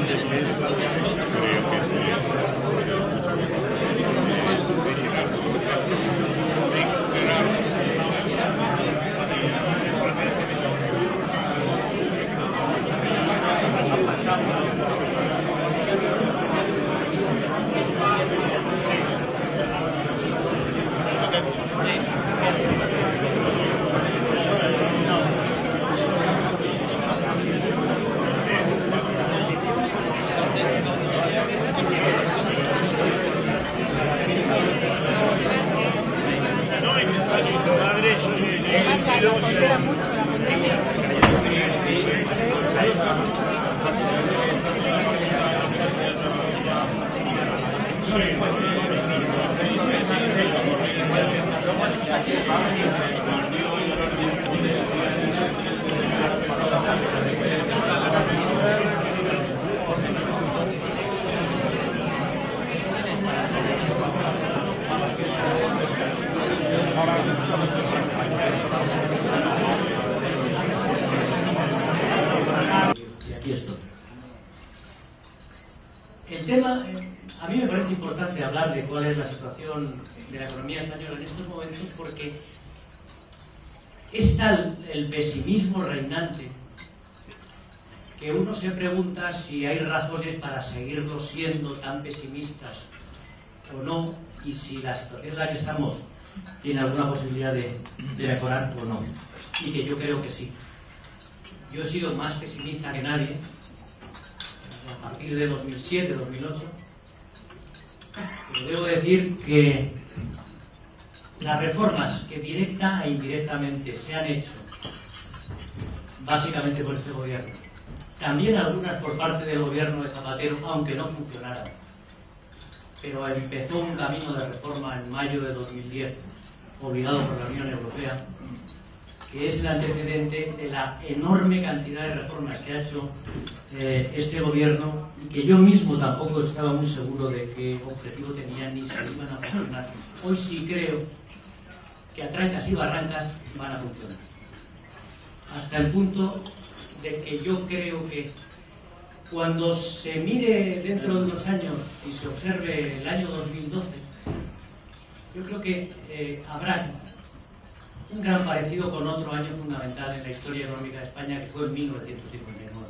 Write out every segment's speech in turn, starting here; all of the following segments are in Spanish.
de prensa, creo que sería El tema, a mí me parece importante hablar de cuál es la situación de la economía española en estos momentos, porque es tal el pesimismo reinante que uno se pregunta si hay razones para seguirlo siendo tan pesimistas o no, y si la situación en la que estamos tiene alguna posibilidad de mejorar o no. Y que yo creo que sí. Yo he sido más pesimista que nadie a partir de 2007-2008, pero debo decir que las reformas que directa e indirectamente se han hecho básicamente por este gobierno, también algunas por parte del gobierno de Zapatero, aunque no funcionaran, pero empezó un camino de reforma en mayo de 2010, obligado por la Unión Europea, que es el antecedente de la enorme cantidad de reformas que ha hecho este gobierno, y que yo mismo tampoco estaba muy seguro de qué objetivo tenían ni si iban a funcionar. Hoy sí creo que a trancas y barrancas van a funcionar. Hasta el punto de que yo creo que cuando se mire dentro de unos años y se observe el año 2012, yo creo que habrá un gran parecido con otro año fundamental en la historia económica de España, que fue en 1959.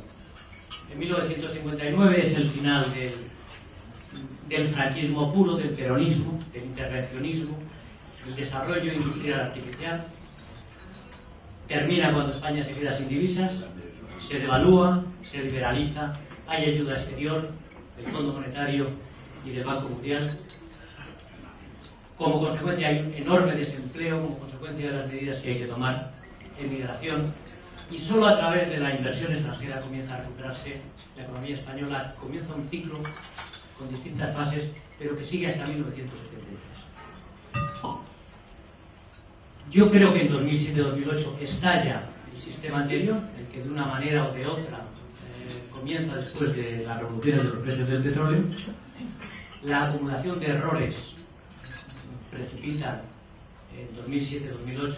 En 1959 es el final del franquismo puro, del peronismo, del intervencionismo, del desarrollo industrial artificial. Termina cuando España se queda sin divisas, se devalúa, se liberaliza, hay ayuda exterior del Fondo Monetario y del Banco Mundial. Como consecuencia hay un enorme desempleo, como consecuencia de las medidas que hay que tomar, emigración, y solo a través de la inversión extranjera comienza a recuperarse la economía española, comienza un ciclo con distintas fases, pero que sigue hasta 1973. Yo creo que en 2007-2008 estalla el sistema anterior, el que de una manera o de otra comienza después de las revoluciones de los precios del petróleo. La acumulación de errores precipita en 2007-2008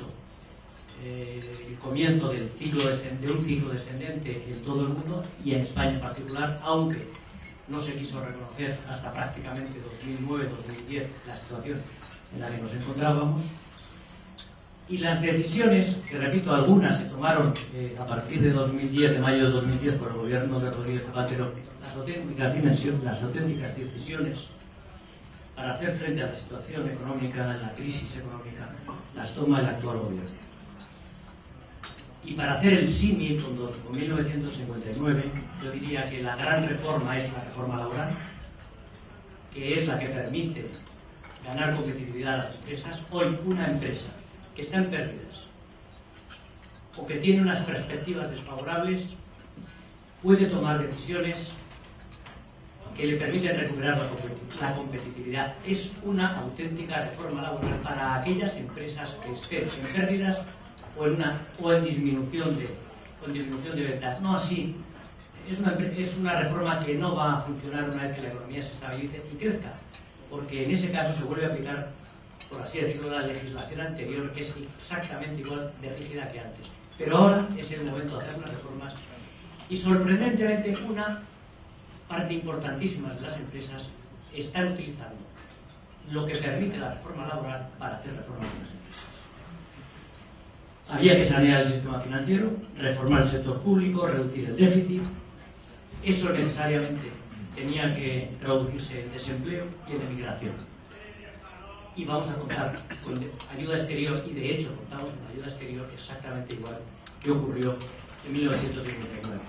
el comienzo del de un ciclo descendente en todo el mundo y en España en particular, aunque no se quiso reconocer hasta prácticamente 2009-2010 la situación en la que nos encontrábamos. Y las decisiones, que repito, algunas se tomaron a partir de 2010, de mayo de 2010, por el gobierno de Rodríguez Zapatero, las auténticas decisiones para hacer frente a la situación económica, la crisis económica, las toma el actual gobierno. Y para hacer el símil con 1959, yo diría que la gran reforma es la reforma laboral, que es la que permite ganar competitividad a las empresas. Hoy una empresa que está en pérdidas o que tiene unas perspectivas desfavorables puede tomar decisiones que le permiten recuperar la competitividad. Es una auténtica reforma laboral para aquellas empresas que estén en pérdidas o en disminución de ventas. No así. Es una reforma que no va a funcionar una vez que la economía se estabilice y crezca, porque en ese caso se vuelve a aplicar, por así decirlo, la legislación anterior, que es exactamente igual de rígida que antes. Pero ahora es el momento de hacer unas reformas, y sorprendentemente una parte importantísima de las empresas están utilizando lo que permite la reforma laboral para hacer reformas en las empresas. Había que sanear el sistema financiero, reformar el sector público, reducir el déficit. Eso necesariamente tenía que traducirse en desempleo y en emigración. Y vamos a contar con ayuda exterior, y de hecho contamos con ayuda exterior exactamente igual que ocurrió en 1959.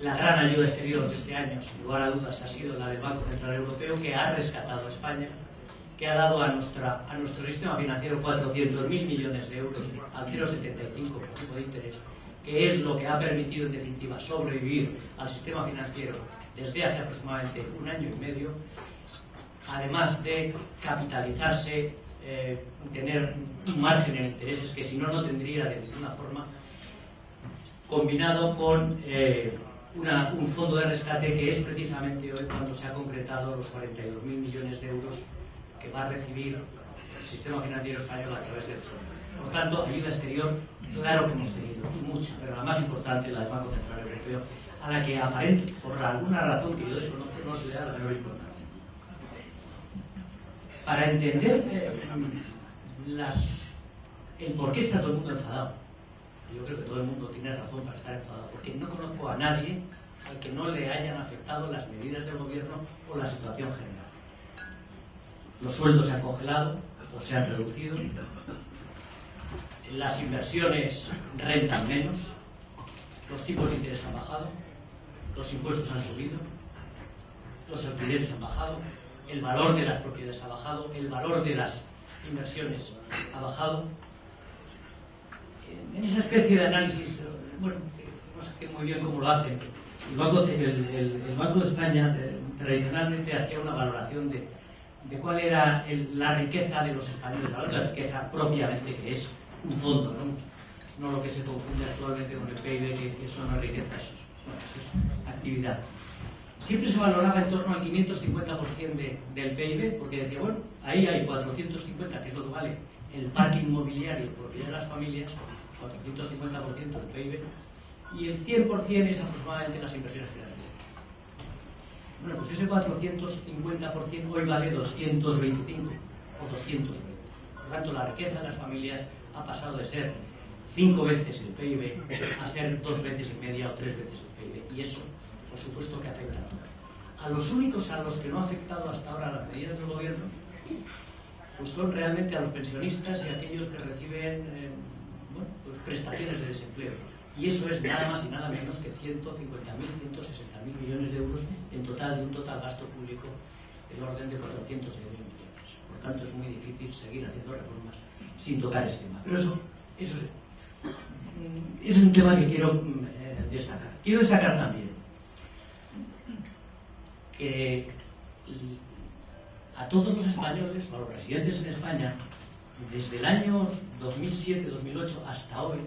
La gran ayuda exterior de este año, sin lugar a dudas, ha sido la del Banco Central Europeo, que ha rescatado a España, que ha dado a nuestro sistema financiero 400.000 millones de euros al 0,75% de interés, que es lo que ha permitido en definitiva sobrevivir al sistema financiero desde hace aproximadamente un año y medio, además de capitalizarse, tener un margen en intereses que si no, no tendría de ninguna forma, combinado con un fondo de rescate que es precisamente hoy cuando se ha concretado los 42.000 millones de euros que va a recibir el sistema financiero español a través del fondo. Por lo tanto, ayuda exterior, claro que hemos tenido, y mucha, pero la más importante, la del Banco Central Europeo, a la que aparente, por alguna razón que yo desconozco, no se le da la menor importancia. Para entender el por qué está todo el mundo enfadado, yo creo que todo el mundo tiene razón para estar enfadado, porque no conozco a nadie al que no le hayan afectado las medidas del gobierno o la situación general. Los sueldos se han congelado o se han reducido, las inversiones rentan menos, los tipos de interés han bajado, los impuestos han subido, los alquileres han bajado, el valor de las propiedades ha bajado, el valor de las inversiones ha bajado. En esa especie de análisis, bueno, no sé muy bien cómo lo hacen. El Banco de España tradicionalmente hacía una valoración de cuál era la riqueza de los españoles, la riqueza propiamente, que es un fondo, no lo que se confunde actualmente con el PIB, que eso no es riqueza, eso es actividad. Siempre se valoraba en torno al 550% del PIB, porque decía, bueno, ahí hay 450, que es lo que vale el parque inmobiliario propiedad de las familias, 450% del PIB, y el 100% es aproximadamente las inversiones financieras. Bueno, pues ese 450% hoy vale 225 o 220. Por lo tanto, la riqueza de las familias ha pasado de ser 5 veces el PIB a ser 2 veces y media o 3 veces el PIB. Y eso, por supuesto, que afecta a los únicos a los que no ha afectado hasta ahora las medidas del gobierno, pues son realmente a los pensionistas y a aquellos que reciben pues prestaciones de desempleo. Y eso es nada más y nada menos que 150.000, 160.000 millones de euros en total, de un total gasto público del orden de 410.000 millones. Por tanto, es muy difícil seguir haciendo reformas sin tocar este tema. Pero eso es un tema que quiero destacar. Quiero destacar también que a todos los españoles, o a los residentes en España, desde el año 2007-2008 hasta hoy,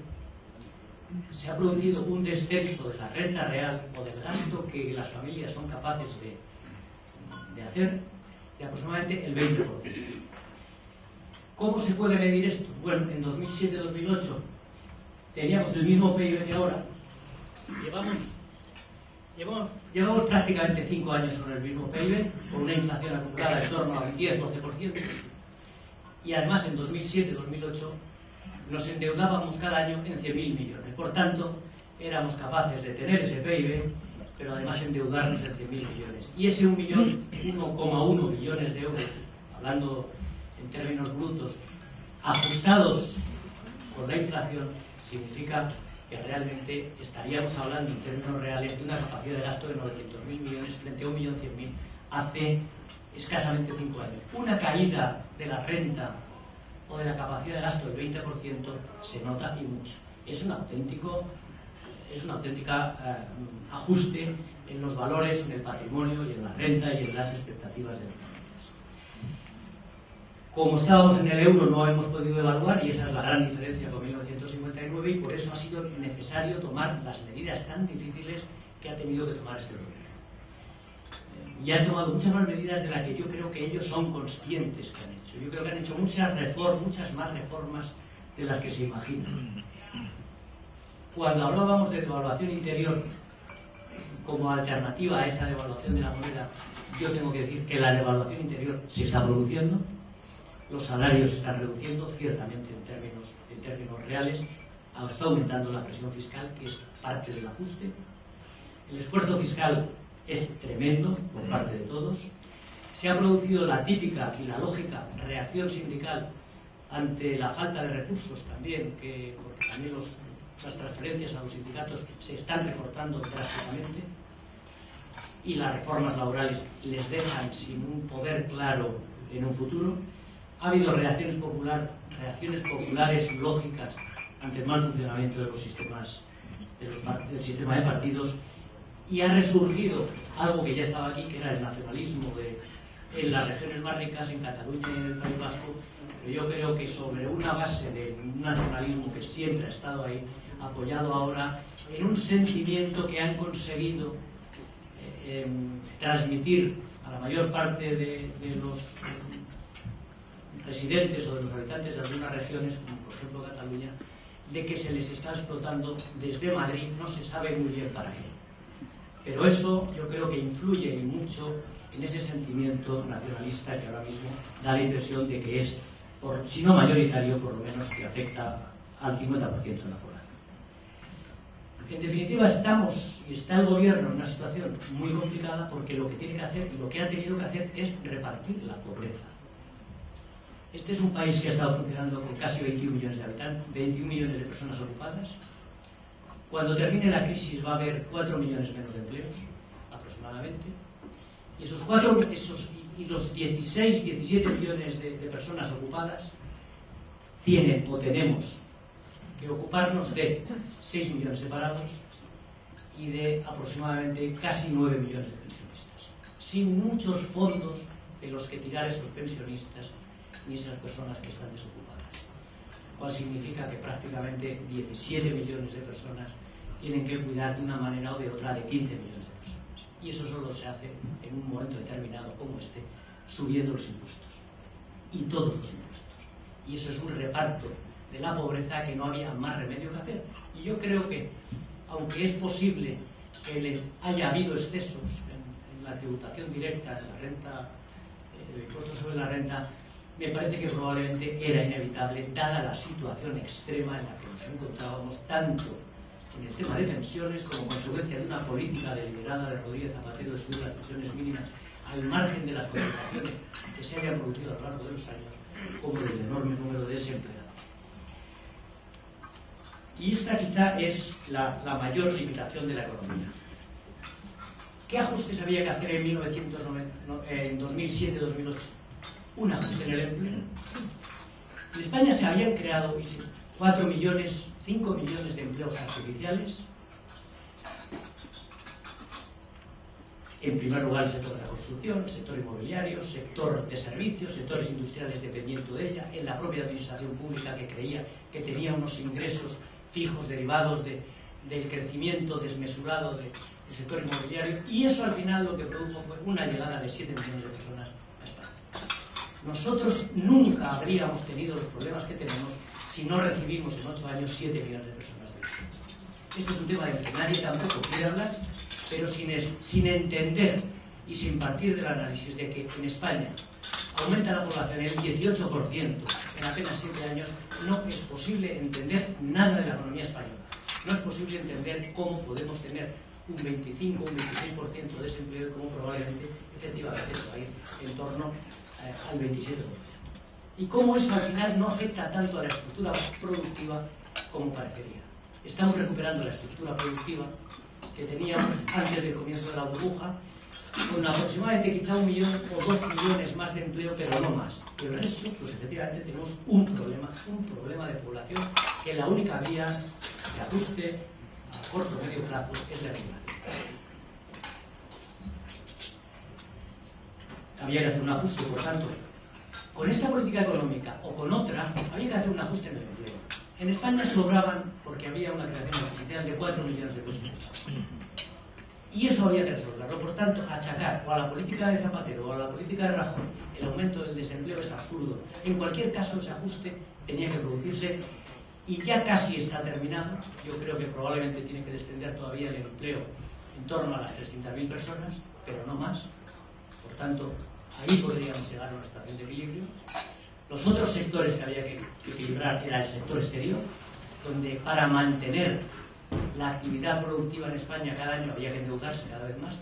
se ha producido un descenso de la renta real o del gasto que las familias son capaces de hacer de aproximadamente el 20%. ¿Cómo se puede medir esto? Bueno, en 2007-2008 teníamos el mismo PIB que ahora. Llevamos prácticamente 5 años con el mismo PIB, con una inflación acumulada en torno al 10-12%, y además en 2007-2008 nos endeudábamos cada año en 100.000 millones. Por tanto, éramos capaces de tener ese PIB, pero además endeudarnos en 100.000 millones. Y ese 1,1 billones de euros, hablando en términos brutos, ajustados por la inflación, significa que realmente estaríamos hablando en términos reales de una capacidad de gasto de 900.000 millones frente a 1.100.000 hace escasamente 5 años. Una caída de la renta o de la capacidad de gasto del 20% se nota y mucho. Es un auténtica ajuste en los valores, en el patrimonio y en la renta y en las expectativas de las familias. Como estábamos en el euro, no hemos podido evaluar, y esa es la gran diferencia con 1959, y por eso ha sido necesario tomar las medidas tan difíciles que ha tenido que tomar este gobierno. Y han tomado muchas más medidas de las que yo creo que ellos son conscientes que han hecho. Yo creo que han hecho muchas más reformas de las que se imaginan. Cuando hablábamos de devaluación interior, como alternativa a esa devaluación de la moneda, yo tengo que decir que la devaluación interior se está produciendo, los salarios se están reduciendo, ciertamente en términos reales, está aumentando la presión fiscal, que es parte del ajuste. El esfuerzo fiscal es tremendo por parte de todos. Se ha producido la típica y la lógica reacción sindical ante la falta de recursos también, porque también las transferencias a los sindicatos se están recortando drásticamente y las reformas laborales les dejan sin un poder claro en un futuro. Ha habido reacciones populares lógicas ante el mal funcionamiento de los sistemas del sistema de partidos, y ha resurgido algo que ya estaba aquí, que era el nacionalismo en las regiones más ricas, en Cataluña y en el País Vasco, pero yo creo que sobre una base de un nacionalismo que siempre ha estado ahí, apoyado ahora en un sentimiento que han conseguido transmitir a la mayor parte de los residentes o de los habitantes de algunas regiones, como por ejemplo Cataluña, de que se les está explotando desde Madrid, no se sabe muy bien para qué. Pero eso yo creo que influye y mucho en ese sentimiento nacionalista que ahora mismo da la impresión de que es, si no mayoritario, por lo menos que afecta al 50% de la población. En definitiva, está el gobierno en una situación muy complicada, porque lo que tiene que hacer y lo que ha tenido que hacer es repartir la pobreza. Este es un país que ha estado funcionando con casi 21 millones de habitantes, 21 millones de personas ocupadas. Cuando termine la crisis va a haber 4 millones menos de empleos, aproximadamente. Y los 16, 17 millones de personas ocupadas tenemos que ocuparnos de 6 millones de parados y de aproximadamente casi 9 millones de pensionistas, sin muchos fondos de los que tirar esos pensionistas y esas personas que están desocupadas, lo cual significa que prácticamente 17 millones de personas tienen que cuidar de una manera o de otra de 15 millones de personas, y eso solo se hace en un momento determinado como este, subiendo los impuestos, y todos los impuestos, y eso es un reparto de la pobreza que no había más remedio que hacer. Y yo creo que, aunque es posible que haya habido excesos en la tributación directa, en la renta, el impuesto sobre la renta, me parece que probablemente era inevitable, dada la situación extrema en la que nos encontrábamos, tanto en el tema de pensiones como consecuencia de una política deliberada de Rodríguez Zapatero de subir las pensiones mínimas al margen de las complicaciones que se hayan producido a lo largo de los años, como del enorme número de desempleados. Y esta quizá es la mayor limitación de la economía. ¿Qué ajustes había que hacer en 2007-2008? Un ajuste en el empleo. En España se habían creado 5 millones de empleos artificiales. En primer lugar, el sector de la construcción, el sector inmobiliario, sector de servicios, sectores industriales dependiendo de ella, en la propia administración pública, que creía que tenía unos ingresos fijos derivados del crecimiento desmesurado del sector inmobiliario, y eso al final lo que produjo fue una llegada de 7 millones de personas a España. Nosotros nunca habríamos tenido los problemas que tenemos si no recibimos en 8 años 7 millones de personas de España. Este es un tema del que nadie tampoco quiere hablar, pero sin entender y sin partir del análisis de que en España aumenta la población el 18% en apenas 7 años, no es posible entender nada de la economía española. No es posible entender cómo podemos tener un 25, un 26% de desempleo y cómo probablemente, efectivamente, se va a ir en torno al 27%. Y cómo eso al final no afecta tanto a la estructura productiva como parecería. Estamos recuperando la estructura productiva que teníamos antes del comienzo de la burbuja, con aproximadamente quizá 1 millón o 2 millones más de empleo, pero no más. Y el resto, pues efectivamente tenemos un problema de población, que la única vía de ajuste a corto o medio plazo es la migración. Había que hacer un ajuste, por tanto, con esta política económica o con otra, había que hacer un ajuste en el empleo. En España sobraban, porque había una creación artificial de 4 millones de puestos. Y eso había que resolverlo. Por tanto, achacar o a la política de Zapatero o a la política de Rajoy el aumento del desempleo es absurdo. En cualquier caso, ese ajuste tenía que producirse y ya casi está terminado. Yo creo que probablemente tiene que descender todavía el empleo en torno a las 300.000 personas, pero no más. Por tanto, ahí podríamos llegar a una situación de equilibrio. Los otros sectores que había que equilibrar era el sector exterior, donde para mantener la actividad productiva en España cada año había que endeudarse cada vez más.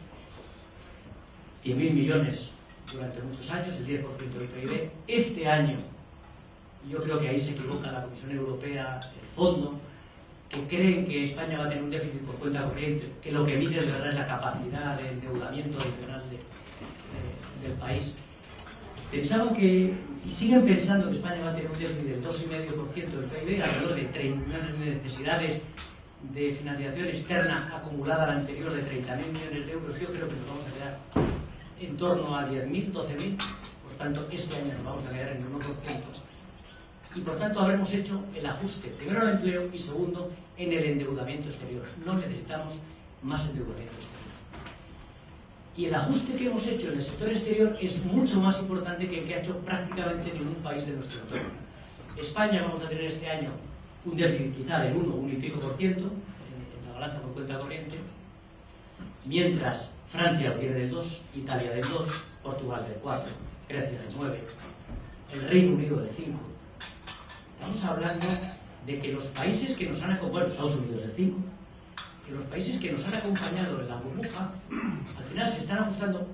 100.000 millones durante muchos años, el 10% del PIB. Este año, yo creo que ahí se equivoca la Comisión Europea, el Fondo, que creen que España va a tener un déficit por cuenta corriente, que lo que mide de verdad es la capacidad de endeudamiento adicional del país. Pensaban que, y siguen pensando que España va a tener un déficit del 2,5% del PIB, alrededor de 30 millones de necesidades de financiación externa acumulada a la anterior de 30.000 millones de euros. Yo creo que nos vamos a quedar en torno a 10.000, 12.000. Por tanto, este año nos vamos a quedar en el 1%. Y por tanto habremos hecho el ajuste, primero al empleo y segundo en el endeudamiento exterior. No necesitamos más endeudamiento exterior. Y el ajuste que hemos hecho en el sector exterior es mucho más importante que el que ha hecho prácticamente ningún país de nuestro entorno. España vamos a tener este año un déficit quizá del 1 y pico % en la balanza por cuenta corriente, mientras Francia lo tiene del 2, Italia del 2, Portugal del 4, Grecia del 9, el Reino Unido del 5. Estamos hablando de que los países que nos han acompañado, Estados Unidos del 5, que los países que nos han acompañado en la burbuja, al final se están ajustando,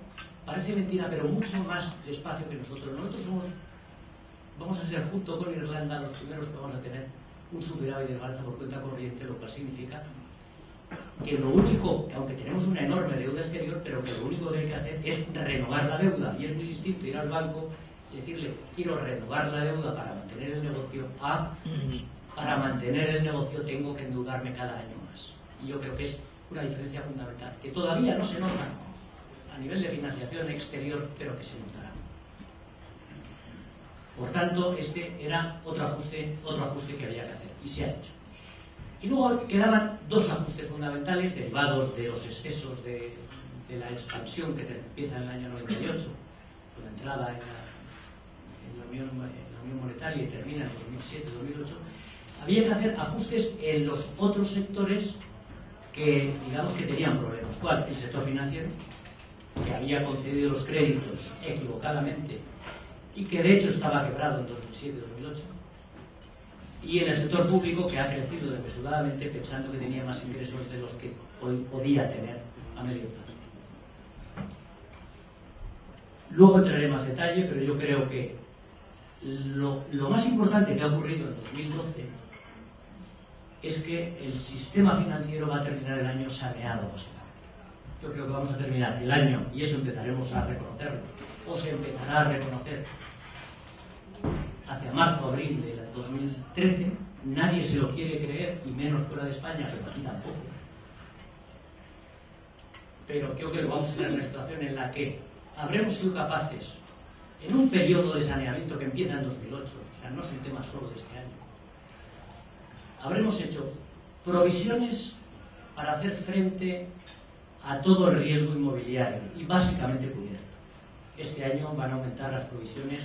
parece mentira, pero mucho más despacio que nosotros. Nosotros vamos a ser, junto con Irlanda, los primeros que vamos a tener un superávit de balanza por cuenta corriente, lo cual significa que lo único, que aunque tenemos una enorme deuda exterior, pero que lo único que hay que hacer es renovar la deuda, y es muy distinto ir al banco y decirle, quiero renovar la deuda para mantener el negocio, para mantener el negocio tengo que endeudarme cada año más. Y yo creo que es una diferencia fundamental, que todavía no se nota a nivel de financiación exterior, pero que se notará. Por tanto, este era otro ajuste que había que hacer, y se ha hecho. Y luego quedaban dos ajustes fundamentales derivados de los excesos de la expansión que empieza en el año 98, con la entrada en la Unión Monetaria y termina en 2007-2008. Había que hacer ajustes en los otros sectores que, digamos, que tenían problemas. ¿Cuál? El sector financiero, que había concedido los créditos equivocadamente y que de hecho estaba quebrado en 2007-2008. Y en el sector público, que ha crecido desmesuradamente pensando que tenía más ingresos de los que hoy podía tener a medio plazo. Luego entraré en más detalle, pero yo creo que lo más importante que ha ocurrido en 2012 es que el sistema financiero va a terminar el año saneado, básicamente. Yo creo que vamos a terminar el año, y eso empezaremos a reconocerlo, o se empezará a reconocer hacia marzo, abril de 2013. Nadie se lo quiere creer, y menos fuera de España, pero aquí tampoco. Pero creo que vamos a tener una situación en la que habremos sido capaces, en un periodo de saneamiento que empieza en 2008, o sea, no es un tema solo de este año, habremos hecho provisiones para hacer frente a todo el riesgo inmobiliario, y básicamente cubierto. Este año van a aumentar las provisiones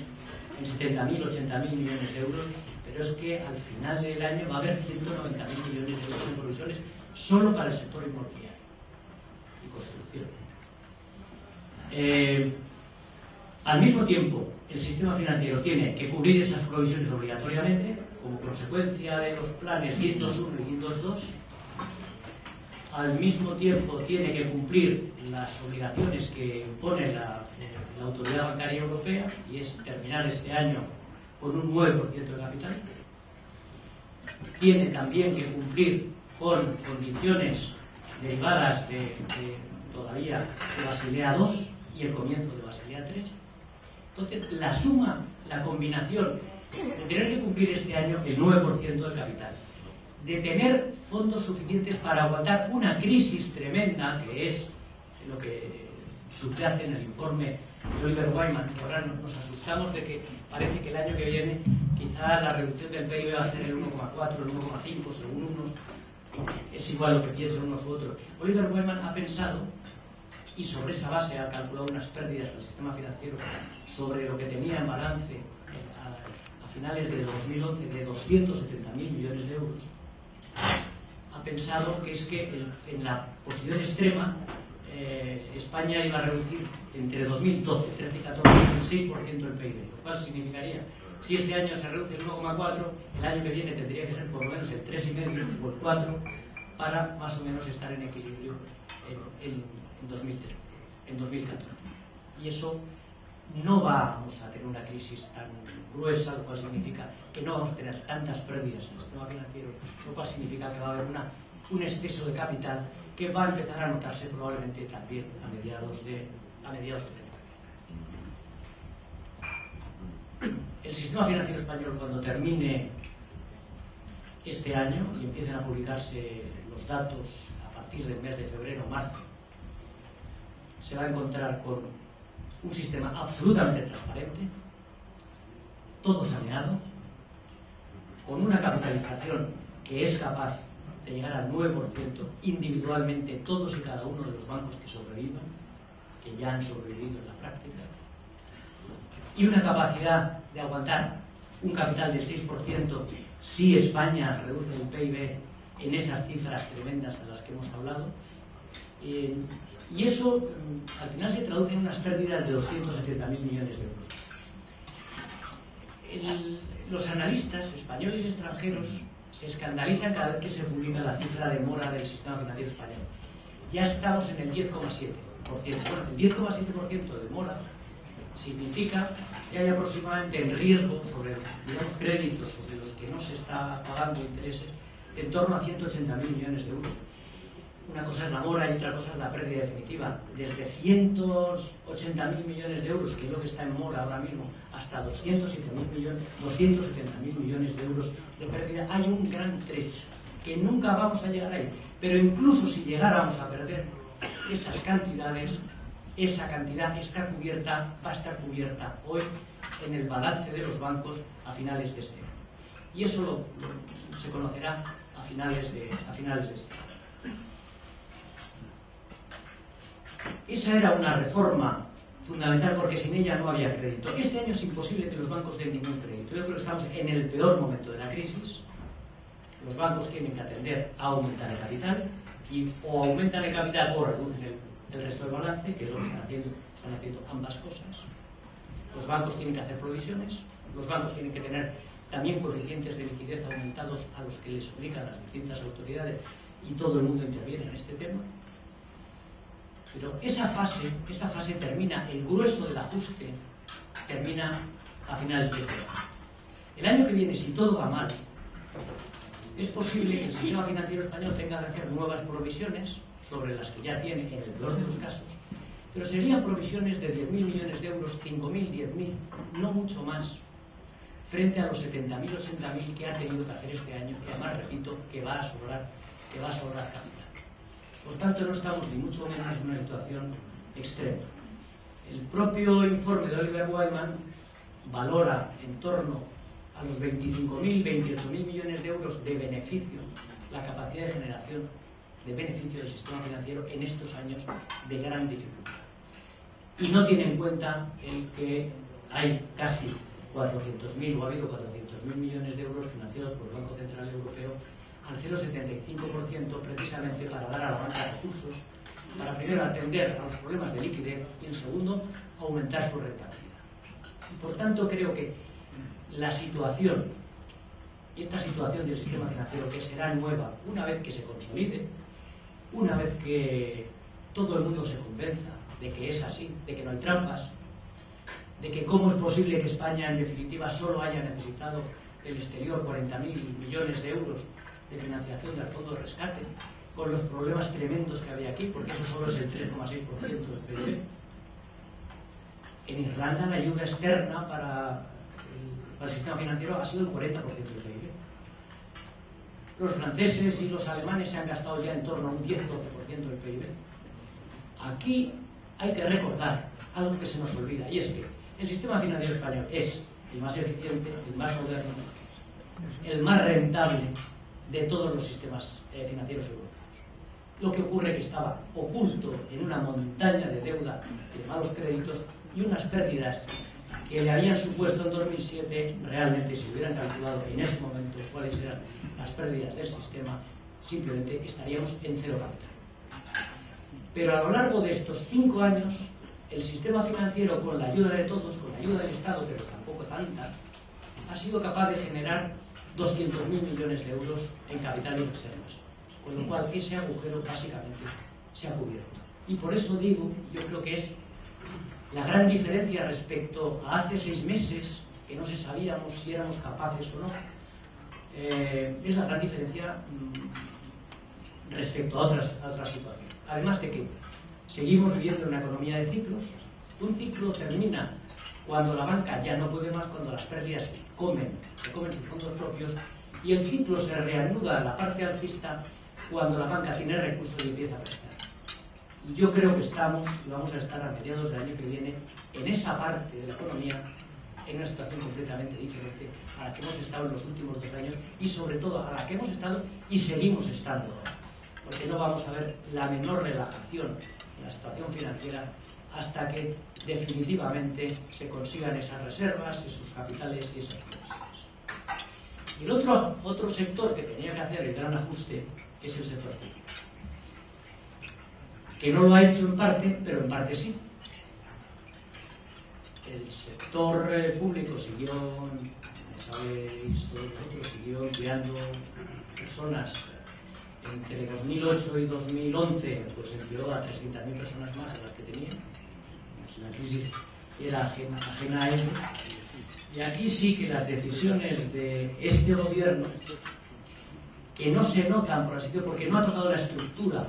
en 70.000, 80.000 millones de euros, pero es que al final del año va a haber 190.000 millones de euros en provisiones solo para el sector inmobiliario y construcción. Al mismo tiempo, el sistema financiero tiene que cubrir esas provisiones obligatoriamente, como consecuencia de los planes GIN 2.1 y GIN 2.2. Al mismo tiempo tiene que cumplir las obligaciones que impone la Autoridad Bancaria Europea, y es terminar este año con un 9% de capital. Tiene también que cumplir con condiciones derivadas todavía de Basilea II y el comienzo de Basilea III. Entonces, la suma, la combinación de tener que cumplir este año el 9% del capital, de tener fondos suficientes para aguantar una crisis tremenda, que es lo que subyace en el informe de Oliver Wyman, que ahora nos asustamos de que parece que el año que viene quizá la reducción del PIB va a ser el 1,4, el 1,5, según unos, es igual lo que piensen unos u otros. Oliver Wyman ha pensado, y sobre esa base ha calculado unas pérdidas del sistema financiero sobre lo que tenía en balance a finales de 2011 de 270.000 millones de euros. ha pensado que es que en la posición extrema España iba a reducir entre 2012, 13 y 14 el 6% del PIB, lo cual significaría, si este año se reduce el 1,4, el año que viene tendría que ser por lo menos el 3,5 o el 4 para más o menos estar en equilibrio en 2014. Y eso no vamos a tener una crisis tan gruesa, lo cual significa que no vamos a tener tantas pérdidas en el sistema financiero, lo cual significa que va a haber un exceso de capital que va a empezar a notarse probablemente también a mediados de El sistema financiero español, cuando termine este año y empiecen a publicarse los datos a partir del mes de febrero o marzo, se va a encontrar con un sistema absolutamente transparente, todo saneado, con una capitalización que es capaz de llegar al 9% individualmente todos y cada uno de los bancos que sobrevivan, que ya han sobrevivido en la práctica, y una capacidad de aguantar un capital del 6% si España reduce el PIB en esas cifras tremendas de las que hemos hablado. Y eso al final se traduce en unas pérdidas de 270.000 millones de euros. Los analistas españoles y extranjeros se escandalizan cada vez que se publica la cifra de mora del sistema financiero español. Ya estamos en el 10,7%. Bueno, el 10,7% de mora significa que hay aproximadamente en riesgo sobre, digamos, créditos sobre los que no se está pagando intereses en torno a 180.000 millones de euros. Una cosa es la mora y otra cosa es la pérdida definitiva. Desde 180.000 millones de euros, que es lo que está en mora ahora mismo, hasta 270.000 millones de euros de pérdida, hay un gran trecho que nunca vamos a llegar ahí. Pero incluso si llegáramos a perder esas cantidades, esa cantidad está cubierta, va a estar cubierta hoy en el balance de los bancos a finales de este año. Y eso se conocerá a finales de este año. Esa era una reforma fundamental porque sin ella no había crédito. Este año es imposible que los bancos den ningún crédito. Yo creo que estamos en el peor momento de la crisis. Los bancos tienen que atender a aumentar el capital y o aumentan el capital o reducen el resto del balance, que es lo que están haciendo ambas cosas. Los bancos tienen que hacer provisiones, los bancos tienen que tener también coeficientes de liquidez aumentados a los que les obligan las distintas autoridades y todo el mundo interviene en este tema. Pero esa fase termina, el grueso del ajuste termina a finales de este año. El año que viene, si todo va mal, es posible que el sistema financiero español tenga que hacer nuevas provisiones sobre las que ya tiene en el peor de los casos, pero serían provisiones de 10.000 millones de euros, 5.000, 10.000, no mucho más, frente a los 70.000, 80.000 que ha tenido que hacer este año, y además, repito, que va a sobrar capital. Por tanto, no estamos ni mucho menos en una situación extrema. El propio informe de Oliver Wyman valora en torno a los 25.000, 28.000 millones de euros de beneficio, la capacidad de generación de beneficio del sistema financiero en estos años de gran dificultad. Y no tiene en cuenta el que hay casi 400.000 o ha habido 400.000 millones de euros financiados por el Banco Central Europeo al 0,75% precisamente para dar a la banca recursos, para primero atender a los problemas de liquidez y en segundo aumentar su rentabilidad. Y por tanto creo que esta situación del sistema financiero, que será nueva una vez que se consolide, una vez que todo el mundo se convenza de que es así, de que no hay trampas, de que cómo es posible que España en definitiva solo haya necesitado del exterior 40.000 millones de euros de financiación del fondo de rescate, con los problemas tremendos que había aquí, porque eso solo es el 3,6% del PIB. En Irlanda la ayuda externa para el sistema financiero ha sido el 40% del PIB. Los franceses y los alemanes se han gastado ya en torno a un 10-12% del PIB. Aquí hay que recordar algo que se nos olvida, y es que el sistema financiero español es el más eficiente, el más moderno, el más rentable de todos los sistemas financieros europeos. Lo que ocurre es que estaba oculto en una montaña de deuda, de malos créditos y unas pérdidas que le habían supuesto en 2007, realmente si hubieran calculado en ese momento cuáles eran las pérdidas del sistema, simplemente estaríamos en cero capital. Pero a lo largo de estos 5 años, el sistema financiero, con la ayuda de todos, con la ayuda del Estado, pero tampoco tanta, ha sido capaz de generar 200.000 millones de euros en capital y reservas, con lo cual ese agujero básicamente se ha cubierto. Y por eso digo, yo creo que es la gran diferencia respecto a hace 6 meses, que no se sabíamos si éramos capaces o no, es la gran diferencia respecto a otras situaciones. Además de que seguimos viviendo en una economía de ciclos. Un ciclo termina cuando la banca ya no puede más, cuando las pérdidas se comen sus fondos propios, y el ciclo se reanuda en la parte alcista cuando la banca tiene recursos y empieza a prestar. Y yo creo que estamos, y vamos a estar a mediados del año que viene, en esa parte de la economía, en una situación completamente diferente a la que hemos estado en los últimos 2 años, y sobre todo a la que hemos estado y seguimos estando ahora. Porque no vamos a ver la menor relajación en la situación financiera hasta que definitivamente se consigan esas reservas, esos capitales y esas inversiones. Y el otro sector que tenía que hacer el gran ajuste es el sector público, que no lo ha hecho en parte, pero en parte sí. El sector público siguió, como sabéis todos vosotros, siguió empleando personas. Entre 2008 y 2011 pues empleó a 300.000 personas más de las que tenía. La crisis era ajena a ellos. Y aquí sí que las decisiones de este gobierno, que no se notan, por así decirlo, porque no ha tocado la estructura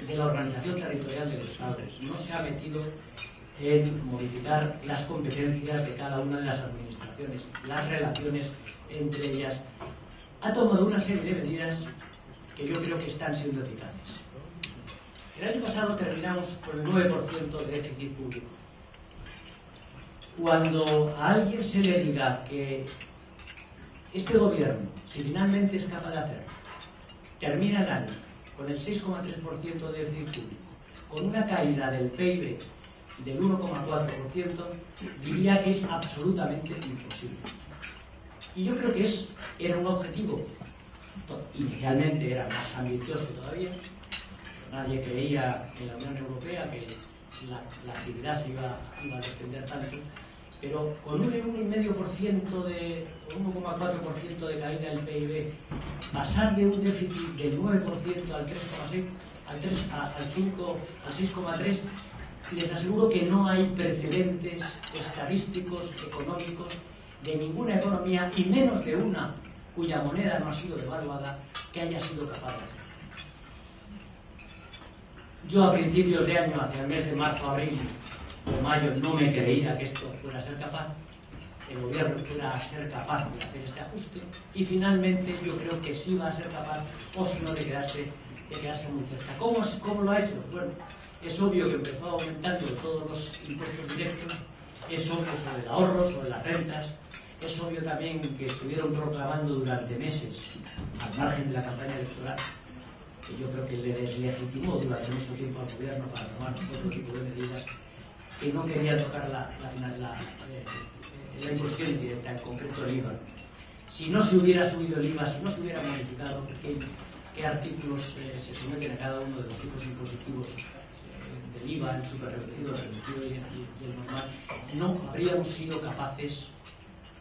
de la organización territorial del Estado, no se ha metido en modificar las competencias de cada una de las administraciones, las relaciones entre ellas, ha tomado una serie de medidas que yo creo que están siendo eficaces. El año pasado terminamos con el 9% de déficit público. Cuando a alguien se le diga que este gobierno, si finalmente es capaz de hacerlo, termina el año con el 6,3% de déficit público, con una caída del PIB del 1,4%, diría que es absolutamente imposible. Y yo creo que era un objetivo, inicialmente era más ambicioso todavía. Nadie creía en la Unión Europea que la actividad se iba a descender tanto, pero con un 1,5% de 1,4% de caída del PIB, pasar de un déficit del 9% al 3,6, al 5, al 6,3, les aseguro que no hay precedentes estadísticos, económicos, de ninguna economía, y menos de una cuya moneda no ha sido devaluada, que haya sido capaz de hacerlo. Yo a principios de año, hacia el mes de marzo, abril o mayo, no me creía que esto fuera a ser capaz, el gobierno fuera a ser capaz de hacer este ajuste, y finalmente yo creo que sí va a ser capaz, o si no, de quedarse muy cerca. ¿Cómo lo ha hecho? Bueno, es obvio que empezó aumentando todos los impuestos directos, es obvio sobre el ahorro, sobre las rentas, es obvio también que estuvieron proclamando durante meses, al margen de la campaña electoral, que yo creo que le deslegitimó durante mucho tiempo al gobierno para tomar otro tipo de medidas, que no quería tocar la imposición directa, en concreto el IVA. Si no se hubiera subido el IVA, si no se hubiera modificado qué artículos se someten a cada uno de los tipos impositivos del IVA, el superreducido, el reducido y el normal, no habríamos sido capaces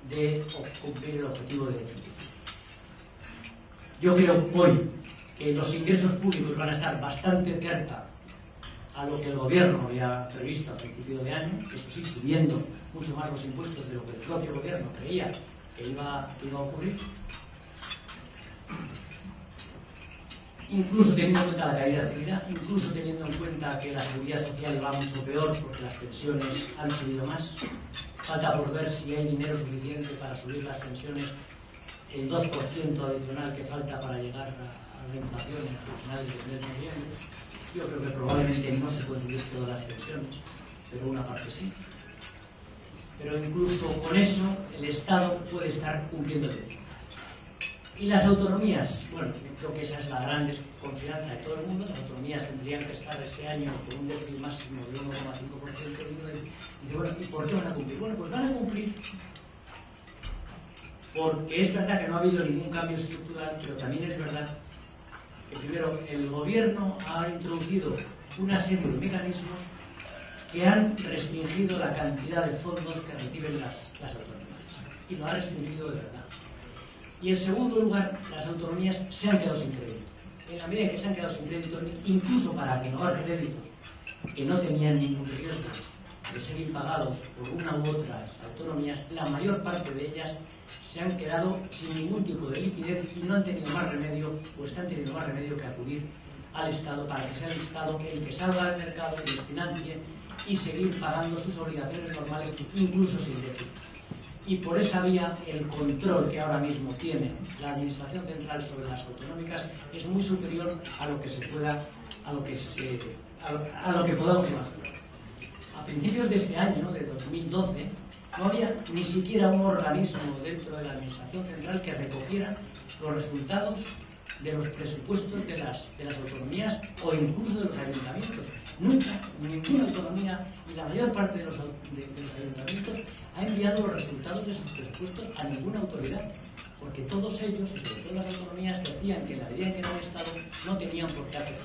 de cumplir el objetivo de déficit. Yo creo hoy que los ingresos públicos van a estar bastante cerca a lo que el gobierno había previsto a principio de año, eso sí, subiendo mucho más los impuestos de lo que el propio gobierno creía que iba a ocurrir, incluso teniendo en cuenta la caída de actividad, incluso teniendo en cuenta que la seguridad social va mucho peor porque las pensiones han subido más. Falta por ver si hay dinero suficiente para subir las pensiones, el 2% adicional que falta para llegar a la inflación a finales del mes de noviembre. Yo creo que probablemente no se pueden subir todas las pensiones, pero una parte sí. Pero incluso con eso el Estado puede estar cumpliendo el déficit. Y las autonomías, bueno, yo creo que esa es la gran desconfianza de todo el mundo. Las autonomías tendrían que estar este año con un déficit máximo de 1,5% y dice, bueno, ¿y por qué van a cumplir? Bueno, pues van a cumplir porque es verdad que no ha habido ningún cambio estructural, pero también es verdad que primero el gobierno ha introducido una serie de mecanismos que han restringido la cantidad de fondos que reciben las autonomías, y lo ha restringido de verdad. Y en segundo lugar, las autonomías se han quedado sin crédito. En la medida en que se han quedado sin crédito, incluso para renovar créditos que no tenían ningún riesgo de ser impagados por una u otras autonomías, la mayor parte de ellas se han quedado sin ningún tipo de liquidez y no han tenido más remedio, o están teniendo más remedio que acudir al Estado para que sea el Estado el que salga al mercado y les financie y seguir pagando sus obligaciones normales, incluso sin déficit. Y por esa vía el control que ahora mismo tiene la Administración Central sobre las autonómicas es muy superior a lo que se pueda, a lo que podamos imaginar. A principios de este año, de 2012, no había ni siquiera un organismo dentro de la Administración Central que recogiera los resultados de los presupuestos de las autonomías o incluso de los ayuntamientos. Nunca, ninguna autonomía y la mayor parte de los ayuntamientos ha enviado los resultados de sus presupuestos a ninguna autoridad, porque todos ellos, y sobre todo las autonomías, decían que en la medida en que eran Estado no tenían por qué hacer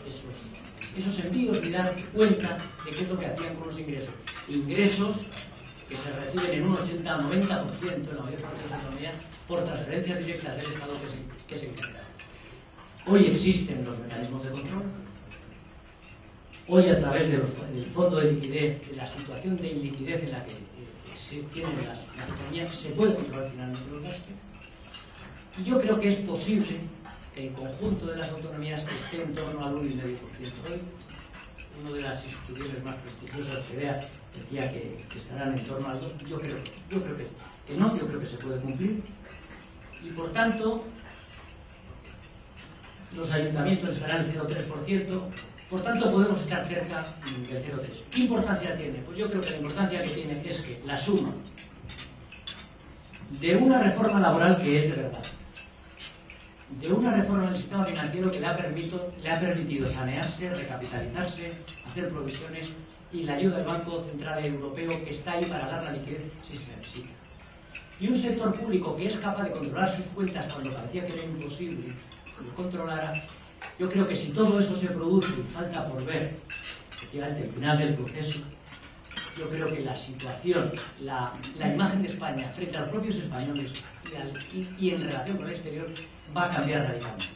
esos envíos ni dar cuenta de qué es lo que hacían con los ingresos. Ingresos que se reciben en un 80-90% en la mayor parte de las autonomías por transferencias directas del Estado que se encargan. Hoy existen los mecanismos de control. Hoy, a través del fondo de liquidez, de la situación de iliquidez en la que se tienen las autonomías, se puede controlar finalmente los gastos. Y yo creo que es posible que el conjunto de las autonomías esté en torno al 1,5%. Hoy, una de las instituciones más prestigiosas, FEDEA, decía que estarán en torno al 2%. Yo creo que no, yo creo que se puede cumplir. Y por tanto, los ayuntamientos estarán en el 0,3%. Por tanto, podemos estar cerca del 0,3%. ¿Qué importancia tiene? Pues yo creo que la importancia que tiene es que la suma de una reforma laboral que es de verdad, de una reforma del sistema financiero que le ha permitido sanearse, recapitalizarse, hacer provisiones, y la ayuda del Banco Central Europeo que está ahí para dar la liquidez si se necesita. Y un sector público que es capaz de controlar sus cuentas cuando parecía que era imposible que lo controlara. Yo creo que si todo eso se produce y falta por ver, efectivamente, el final del proceso, yo creo que la situación, la imagen de España frente a los propios españoles y en relación con el exterior va a cambiar radicalmente.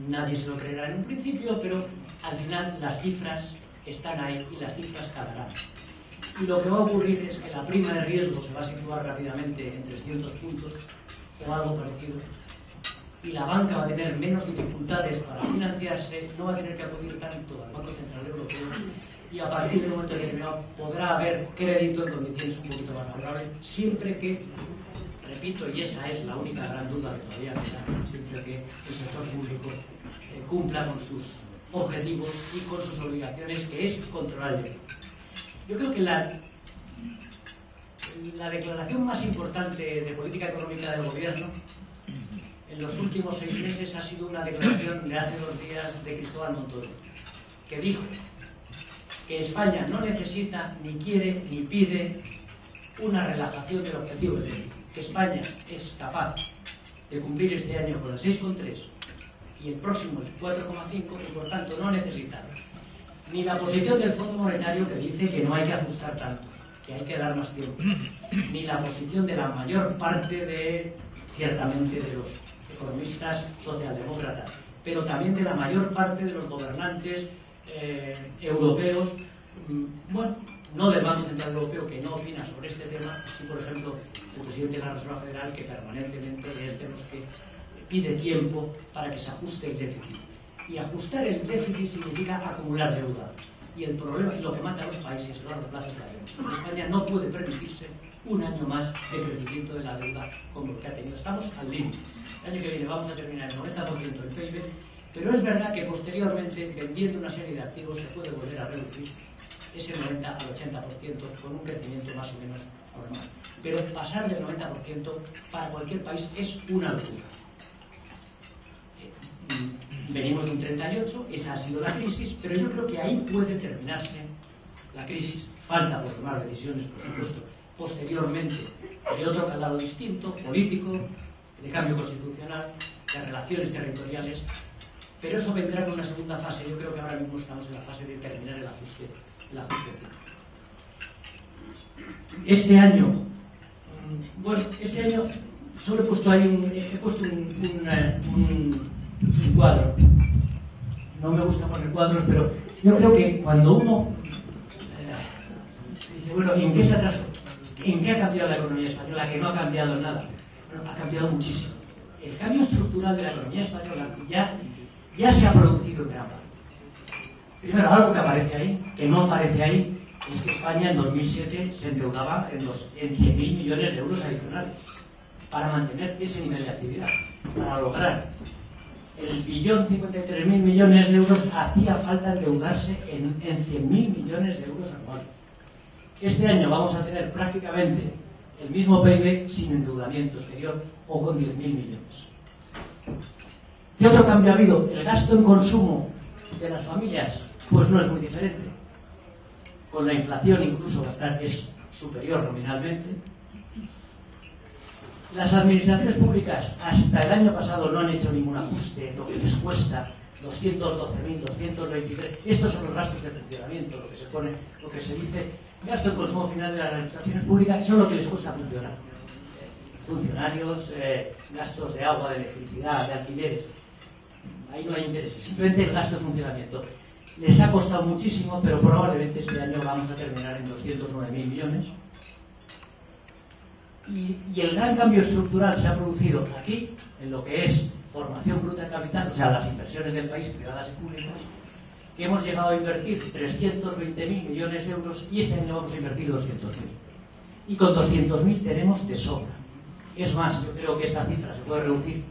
Nadie se lo creerá en un principio, pero al final las cifras están ahí y las cifras calarán. Y lo que va a ocurrir es que la prima de riesgo se va a situar rápidamente en 300 puntos o algo parecido, y la banca va a tener menos dificultades para financiarse, no va a tener que acudir tanto al Banco Central Europeo, y a partir de un momento determinado podrá haber crédito en condiciones un poquito más favorables, siempre que, repito, y esa es la única gran duda que todavía queda, siempre que el sector público cumpla con sus objetivos y con sus obligaciones, que es controlar el dinero. Yo creo que la declaración más importante de política económica del gobierno en los últimos 6 meses ha sido una declaración de hace 2 días de Cristóbal Montoro, que dijo que España no necesita, ni quiere, ni pide una relajación del objetivo de déficit, que España es capaz de cumplir este año con el 6,3 y el próximo el 4,5, y por tanto no necesita ni la posición del Fondo Monetario, que dice que no hay que ajustar tanto, que hay que dar más tiempo, ni la posición de la mayor parte ciertamente de los economistas socialdemócratas, pero también de la mayor parte de los gobernantes europeos, bueno, no del Banco Central Europeo, que no opina sobre este tema, sí, por ejemplo, el presidente de la Reserva Federal, que permanentemente es de los que pide tiempo para que se ajuste el déficit. Y ajustar el déficit significa acumular deuda. Y el problema, lo que mata a los países a largo plazo es la deuda. España no puede permitirse un año más de crecimiento de la deuda como el que ha tenido. Estamos al límite. El año que viene vamos a terminar el 90% del PIB, pero es verdad que posteriormente, vendiendo una serie de activos, se puede volver a reducir ese 90 al 80% con un crecimiento más o menos normal. Pero pasar del 90% para cualquier país es una locura. Venimos de un 38, esa ha sido la crisis, pero yo creo que ahí puede terminarse la crisis. Falta por tomar decisiones, por supuesto, posteriormente, de otro calado distinto, político, de cambio constitucional, de relaciones territoriales, pero eso vendrá con una segunda fase. Yo creo que ahora mismo estamos en la fase de terminar el ajuste fiscal. Este año, solo he puesto ahí un cuadro. No me gusta poner cuadros, pero yo creo que cuando uno dice, bueno, ¿en qué se atrasó? ¿En qué ha cambiado la economía española? Que no ha cambiado nada. Bueno, ha cambiado muchísimo. El cambio estructural de la economía española ya se ha producido en gran parte. Primero, algo que aparece ahí, que no aparece ahí, es que España en 2007 se endeudaba en 100.000 millones de euros adicionales para mantener ese nivel de actividad, para lograr el 1.053.000 millones de euros. Hacía falta endeudarse en 100.000 millones de euros anuales. Este año vamos a tener prácticamente el mismo PIB sin endeudamiento exterior o con 10.000 millones. ¿Qué otro cambio ha habido? El gasto en consumo de las familias pues no es muy diferente. Con la inflación incluso gastar es superior nominalmente. Las administraciones públicas hasta el año pasado no han hecho ningún ajuste, lo que les cuesta 212.223. Estos son los gastos de funcionamiento, lo que se dice gasto en consumo final de las administraciones públicas, eso es lo que les cuesta funcionar. Funcionarios, gastos de agua, de electricidad, de alquileres. Ahí no hay intereses, simplemente el gasto de funcionamiento. Les ha costado muchísimo, pero probablemente este año vamos a terminar en 209.000 millones. Y el gran cambio estructural se ha producido aquí, en lo que es formación bruta de capital, o sea, las inversiones del país, privadas y públicas, que hemos llegado a invertir 320.000 millones de euros y este año vamos a invertir 200.000. Y con 200.000 tenemos de sobra. Es más, yo creo que esta cifra se puede reducir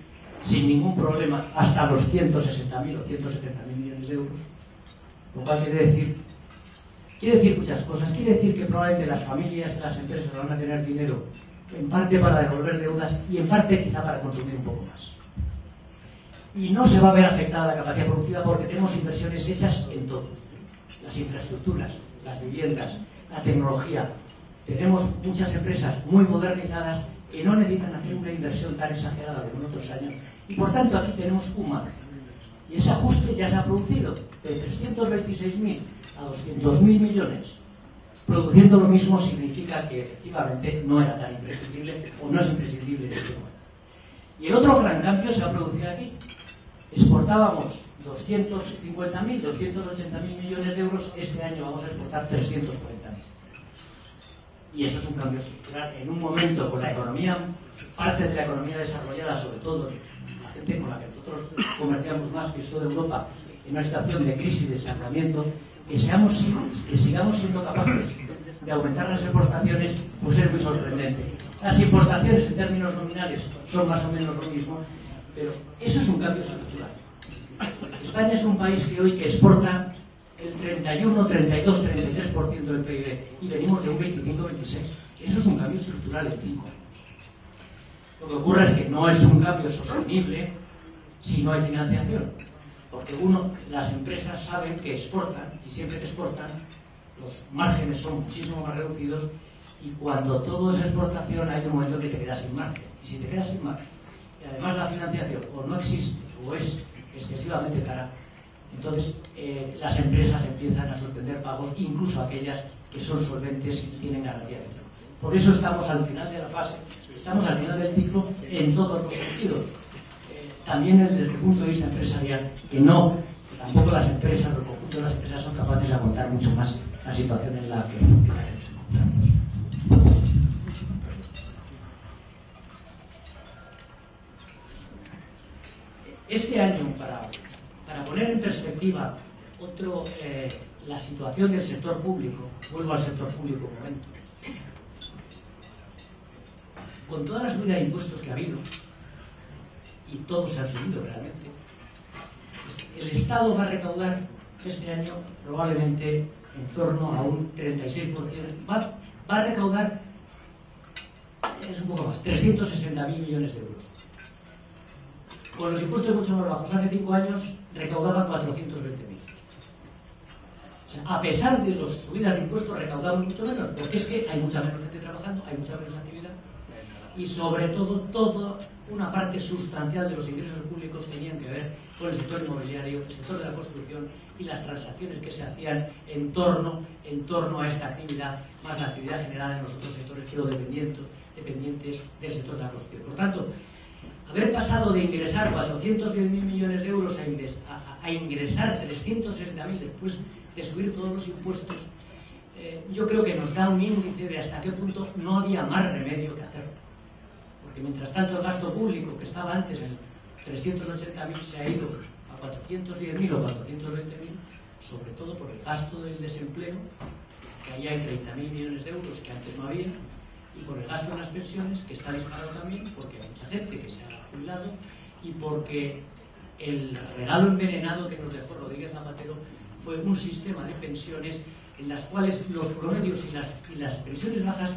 sin ningún problema hasta los 160.000 o 170.000 millones de euros. Lo cual quiere decir muchas cosas. Quiere decir que probablemente las familias y las empresas van a tener dinero en parte para devolver deudas y en parte quizá para consumir un poco más. Y no se va a ver afectada la capacidad productiva porque tenemos inversiones hechas en todo. Las infraestructuras, las viviendas, la tecnología. Tenemos muchas empresas muy modernizadas que no necesitan hacer una inversión tan exagerada como en otros años. Y por tanto aquí tenemos un margen. Y ese ajuste ya se ha producido de 326.000 a 200.000 millones. Produciendo lo mismo significa que efectivamente no era tan imprescindible o no es imprescindible en este momento. Y el otro gran cambio se ha producido aquí. Exportábamos 250.000, 280.000 millones de euros. Este año vamos a exportar 340.000. Y eso es un cambio estructural. En un momento con la economía, parte de la economía desarrollada, sobre todo la gente con la que nosotros comerciamos más que toda Europa, en una situación de crisis y de estancamiento, que sigamos siendo capaces de aumentar las exportaciones, pues es muy sorprendente. Las importaciones en términos nominales son más o menos lo mismo, pero eso es un cambio estructural. España es un país que hoy exporta el 31, 32, 33% del PIB y venimos de un 25, 26. Eso es un cambio estructural en 5 años. Lo que ocurre es que no es un cambio sostenible si no hay financiación. Porque las empresas saben que exportan y siempre que exportan los márgenes son muchísimo más reducidos y cuando todo es exportación hay un momento que te quedas sin margen. Y si te quedas sin margen y además la financiación o no existe o es excesivamente cara, entonces las empresas empiezan a suspender pagos, incluso aquellas que son solventes y tienen garantía de pago. Por eso estamos al final de la fase, estamos al final del ciclo en todos los sentidos. También desde el punto de vista empresarial, que tampoco las empresas, el conjunto de las empresas son capaces de aguantar mucho más la situación en la que nos encontramos. Este año, para poner en perspectiva la situación del sector público, vuelvo al sector público un momento, con toda la subida de impuestos que ha habido, y todos se han subido realmente, el Estado va a recaudar este año probablemente en torno a un 36%, va a recaudar, es un poco más, 360.000 millones de euros. Con los impuestos mucho más bajos, hace 5 años recaudaban 420.000. O sea, a pesar de las subidas de impuestos, recaudamos mucho menos, porque es que hay mucha menos gente trabajando, hay mucha menos actividad. y sobre todo toda una parte sustancial de los ingresos públicos tenían que ver con el sector inmobiliario, el sector de la construcción y las transacciones que se hacían en torno a esta actividad, más la actividad generada en los otros sectores, pero dependientes del sector de la construcción. Por tanto, haber pasado de ingresar 410.000 millones de euros a ingresar 360.000 después de subir todos los impuestos, yo creo que nos da un índice de hasta qué punto no había más remedio que hacerlo. Porque mientras tanto el gasto público, que estaba antes en 380.000, se ha ido a 410.000 o 420.000, sobre todo por el gasto del desempleo, que ahí hay 30.000 millones de euros que antes no había, y por el gasto en las pensiones, que está disparado también, porque hay mucha gente que se ha jubilado, y porque el regalo envenenado que nos dejó Rodríguez Zapatero fue un sistema de pensiones en las cuales los promedios y las pensiones bajas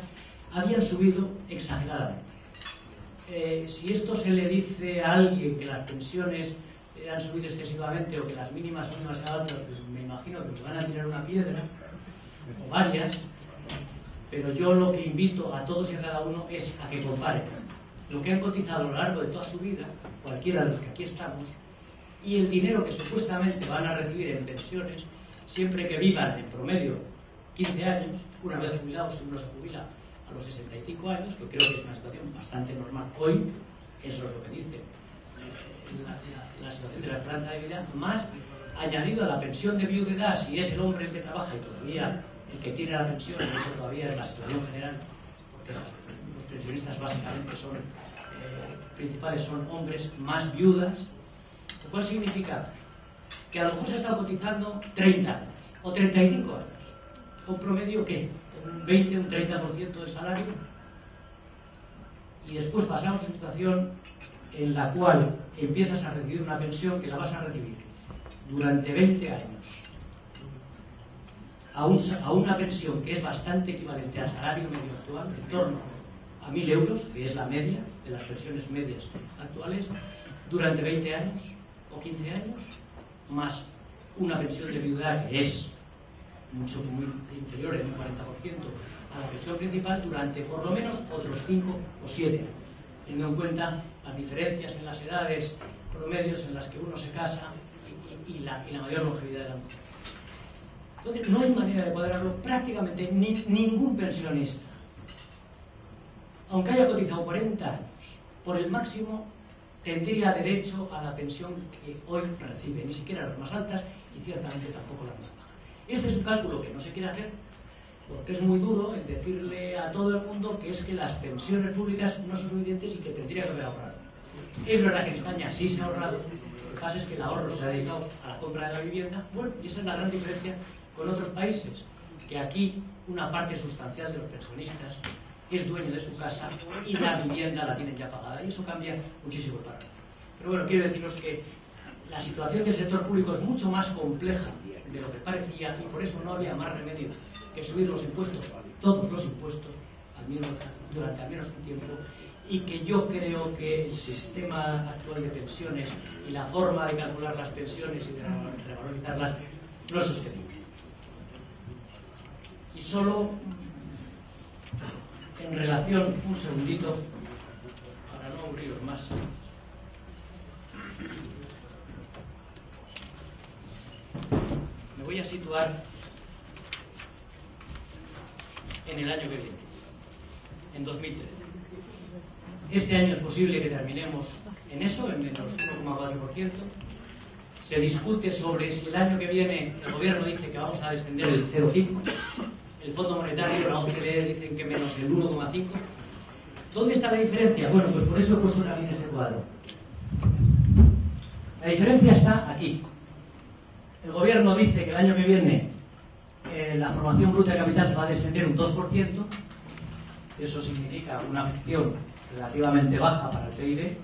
habían subido exageradamente. Si esto se le dice a alguien que las pensiones han subido excesivamente o que las mínimas son demasiado altas, pues me imagino que se van a tirar una piedra o varias, pero yo lo que invito a todos y a cada uno es a que comparen lo que han cotizado a lo largo de toda su vida, cualquiera de los que aquí estamos, y el dinero que supuestamente van a recibir en pensiones siempre que vivan en promedio 15 años, una vez jubilados, uno se jubila a los 65 años, que creo que es una situación bastante normal hoy, eso es lo que dice la situación de la esperanza de vida, más añadido a la pensión de viudedad, si es el hombre el que trabaja y todavía el que tiene la pensión, y eso todavía es la situación general, porque los pensionistas básicamente son principales son hombres más viudas, lo cual significa que a lo mejor se ha estado cotizando 30 años o 35 años, con promedio ¿qué? Un 20, un 30% del salario, y después pasamos a una situación en la cual empiezas a recibir una pensión que la vas a recibir durante 20 años a una pensión que es bastante equivalente al salario medio actual, en torno a 1.000 euros, que es la media de las pensiones medias actuales, durante 20 años o 15 años, más una pensión de viudedad que es muy inferior en un 40% a la pensión principal durante por lo menos otros 5 o 7 años, teniendo en cuenta las diferencias en las edades promedios en las que uno se casa y la mayor longevidad de la mujer. Entonces no hay manera de cuadrarlo prácticamente ningún pensionista, aunque haya cotizado 40 años, por el máximo tendría derecho a la pensión que hoy recibe, ni siquiera las más altas y ciertamente tampoco las más bajas. Este es un cálculo que no se quiere hacer porque es muy duro el decirle a todo el mundo que es que las pensiones públicas no son suficientes y que tendría que haber ahorrado. Es verdad que en España sí se ha ahorrado, lo que pasa es que el ahorro se ha dedicado a la compra de la vivienda. Bueno, y esa es la gran diferencia con otros países, que aquí una parte sustancial de los pensionistas es dueño de su casa y la vivienda la tienen ya pagada, y eso cambia muchísimo el panorama. Pero bueno, quiero deciros que la situación del sector público es mucho más compleja de lo que parecía, y por eso no había más remedio que subir los impuestos, todos los impuestos, durante al menos un tiempo, y que yo creo que el sistema actual de pensiones y la forma de calcular las pensiones y de revalorizarlas no es sostenible. Y solo en relación, un segundito, para no aburriros más. Me voy a situar en el año que viene, en 2013. Este año es posible que terminemos en eso, en menos 1,4%. Se discute sobre si el año que viene el gobierno dice que vamos a descender el 0,5%. El Fondo Monetario, la OCDE dicen que menos el 1,5%. ¿Dónde está la diferencia? Bueno, pues por eso he puesto también este cuadro. La diferencia está aquí. El gobierno dice que el año que viene la formación bruta de capital se va a descender un 2%. Eso significa una afección relativamente baja para el PIB.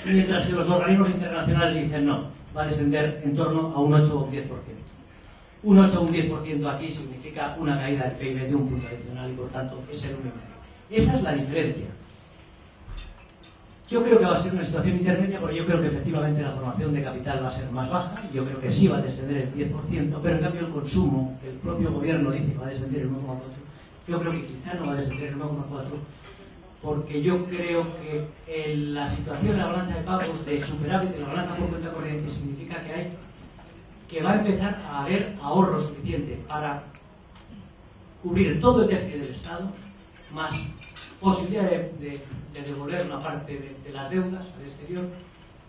Mientras que los organismos internacionales dicen no, va a descender en torno a un 8 o un 10%. Un 8 o un 10% aquí significa una caída del PIB de un punto adicional y por tanto es el 1,5. Esa es la diferencia. Yo creo que va a ser una situación intermedia porque yo creo que efectivamente la formación de capital va a ser más baja. Yo creo que sí va a descender el 10%, pero en cambio el consumo, que el propio gobierno dice que va a descender el 1,4%, yo creo que quizá no va a descender el 1,4%, porque yo creo que la situación de la balanza de pagos, de superávit de la balanza por cuenta corriente, significa que va a empezar a haber ahorro suficiente para cubrir todo el déficit del Estado, más posibilidad de devolver una parte de las deudas al exterior,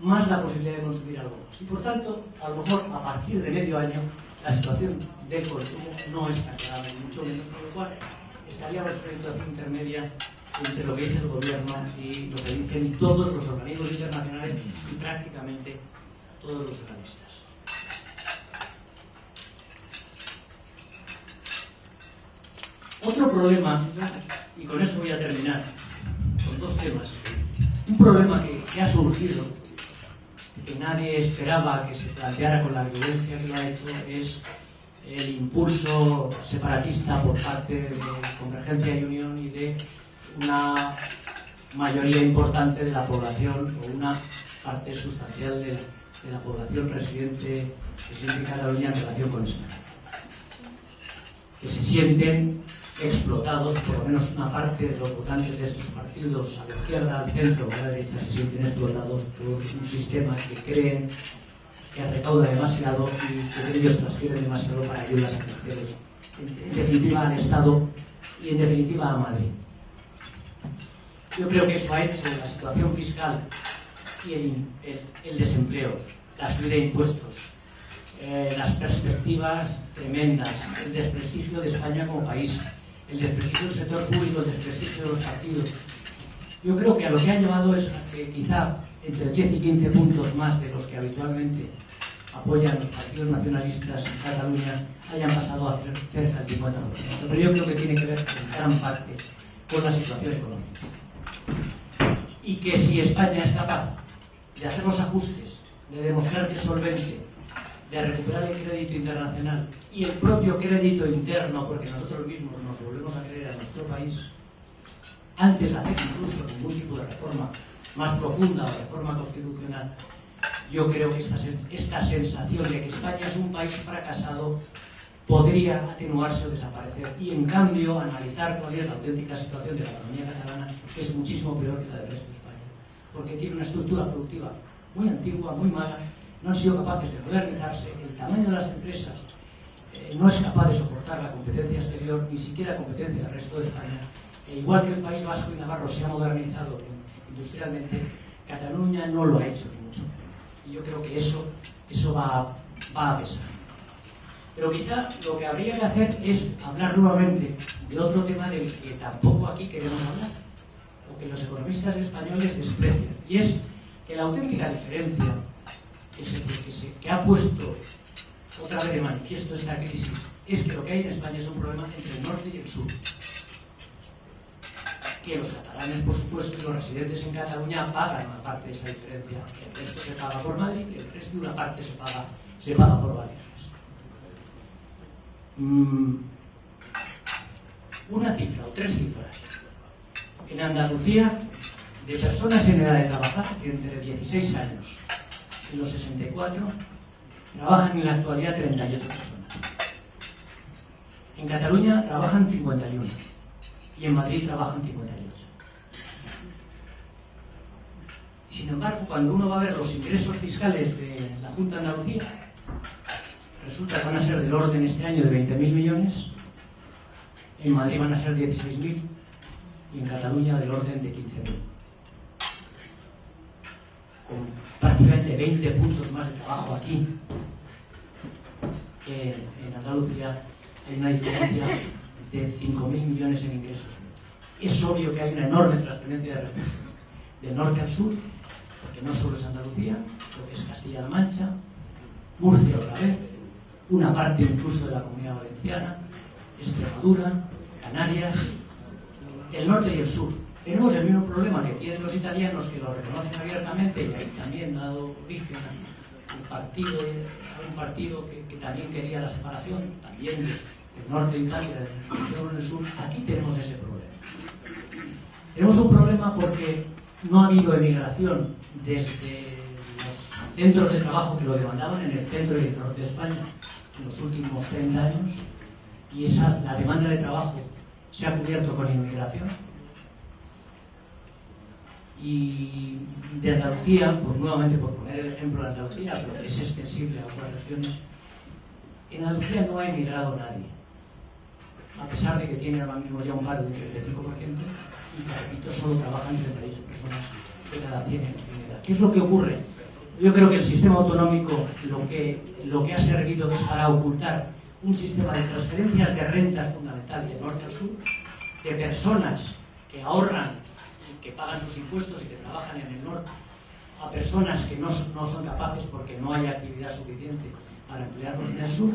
más la posibilidad de consumir algo más. Y por tanto, a lo mejor a partir de medio año, la situación del consumo no está clara, ni mucho menos, con lo cual estaríamos en una situación intermedia entre lo que dice el gobierno y lo que dicen todos los organismos internacionales y prácticamente todos los analistas. Otro problema, y con eso voy a terminar, con dos temas. Un problema que ha surgido, que nadie esperaba que se planteara con la violencia que lo ha hecho, es el impulso separatista por parte de Convergencia y Unión y de una mayoría importante de la población, o una parte sustancial de la población residente en Cataluña en relación con España, que se sienten explotados, por lo menos una parte de los votantes de estos partidos, a la izquierda, al centro o a la derecha, se sienten explotados por un sistema que creen que recauda demasiado y que ellos transfieren demasiado para ayudas a terceros, en definitiva al Estado y en definitiva a Madrid. Yo creo que eso ha hecho la situación fiscal y el desempleo, la subida de impuestos, las perspectivas tremendas, el desprestigio de España como país, el desprestigio del sector público, el desprestigio de los partidos. Yo creo que a lo que ha llevado es a que quizá entre 10 y 15 puntos más de los que habitualmente apoyan los partidos nacionalistas en Cataluña hayan pasado a ser cerca del 50%. Pero yo creo que tiene que ver en gran parte con la situación económica. Y que si España es capaz de hacer los ajustes, de demostrar que es solvente, de recuperar el crédito internacional y el propio crédito interno, porque nosotros mismos nos volvemos a creer a nuestro país, antes de hacer incluso ningún tipo de reforma más profunda o reforma constitucional, yo creo que esta sensación de que España es un país fracasado podría atenuarse o desaparecer, y en cambio analizar cuál es la auténtica situación de la economía catalana, que es muchísimo peor que la del resto de España, porque tiene una estructura productiva muy antigua, muy mala, no han sido capaces de modernizarse, el tamaño de las empresas no es capaz de soportar la competencia exterior, ni siquiera competencia del resto de España. E igual que el País Vasco y Navarro se ha modernizado industrialmente, Cataluña no lo ha hecho ni mucho menos. Y yo creo que eso va a pesar. Pero quizá lo que habría que hacer es hablar nuevamente de otro tema del que tampoco aquí queremos hablar, o que los economistas españoles desprecian, y es que la auténtica diferencia que ha puesto otra vez de manifiesto esta crisis es que lo que hay en España es un problema entre el norte y el sur. Que los catalanes, por supuesto, y los residentes en Cataluña pagan una parte de esa diferencia. El resto se paga por Madrid y el resto de una parte se paga por Baleares. Una cifra o tres cifras. En Andalucía, de personas en edad de trabajar, entre 16 años y los 64, trabajan en la actualidad 38 personas. En Cataluña trabajan 51 y en Madrid trabajan 58. Sin embargo, cuando uno va a ver los ingresos fiscales de la Junta de Andalucía, resulta que van a ser del orden este año de 20.000 millones, en Madrid van a ser 16.000 y en Cataluña del orden de 15.000. Con prácticamente 20 puntos más de trabajo aquí que en Andalucía, hay una diferencia de 5.000 millones en ingresos netos. Es obvio que hay una enorme transferencia de recursos del norte al sur, porque no solo es Andalucía, lo que es Castilla-La Mancha, Murcia otra vez, una parte incluso de la Comunidad Valenciana, Extremadura, Canarias, el norte y el sur. Tenemos el mismo problema que tienen los italianos, que lo reconocen abiertamente, y ahí también ha dado origen a un partido que también quería la separación, también del norte de Italia, del sur. Aquí tenemos ese problema. Tenemos un problema porque no ha habido emigración desde los centros de trabajo que lo demandaban en el centro y el norte de España en los últimos 30 años, y la demanda de trabajo se ha cubierto con inmigración. Y de Andalucía, pues nuevamente por poner el ejemplo de Andalucía, pero es extensible a otras regiones, en Andalucía no ha emigrado nadie, a pesar de que tiene ahora mismo ya un paro del 35%, y que, repito, solo trabajan 38 personas de cada 100 en edad. ¿Qué es lo que ocurre? Yo creo que el sistema autonómico lo que ha servido es para ocultar un sistema de transferencias de rentas fundamental del norte al sur, de personas que ahorran y que pagan sus impuestos y que trabajan en el norte, a personas que no son capaces porque no hay actividad suficiente para emplearlos en el sur.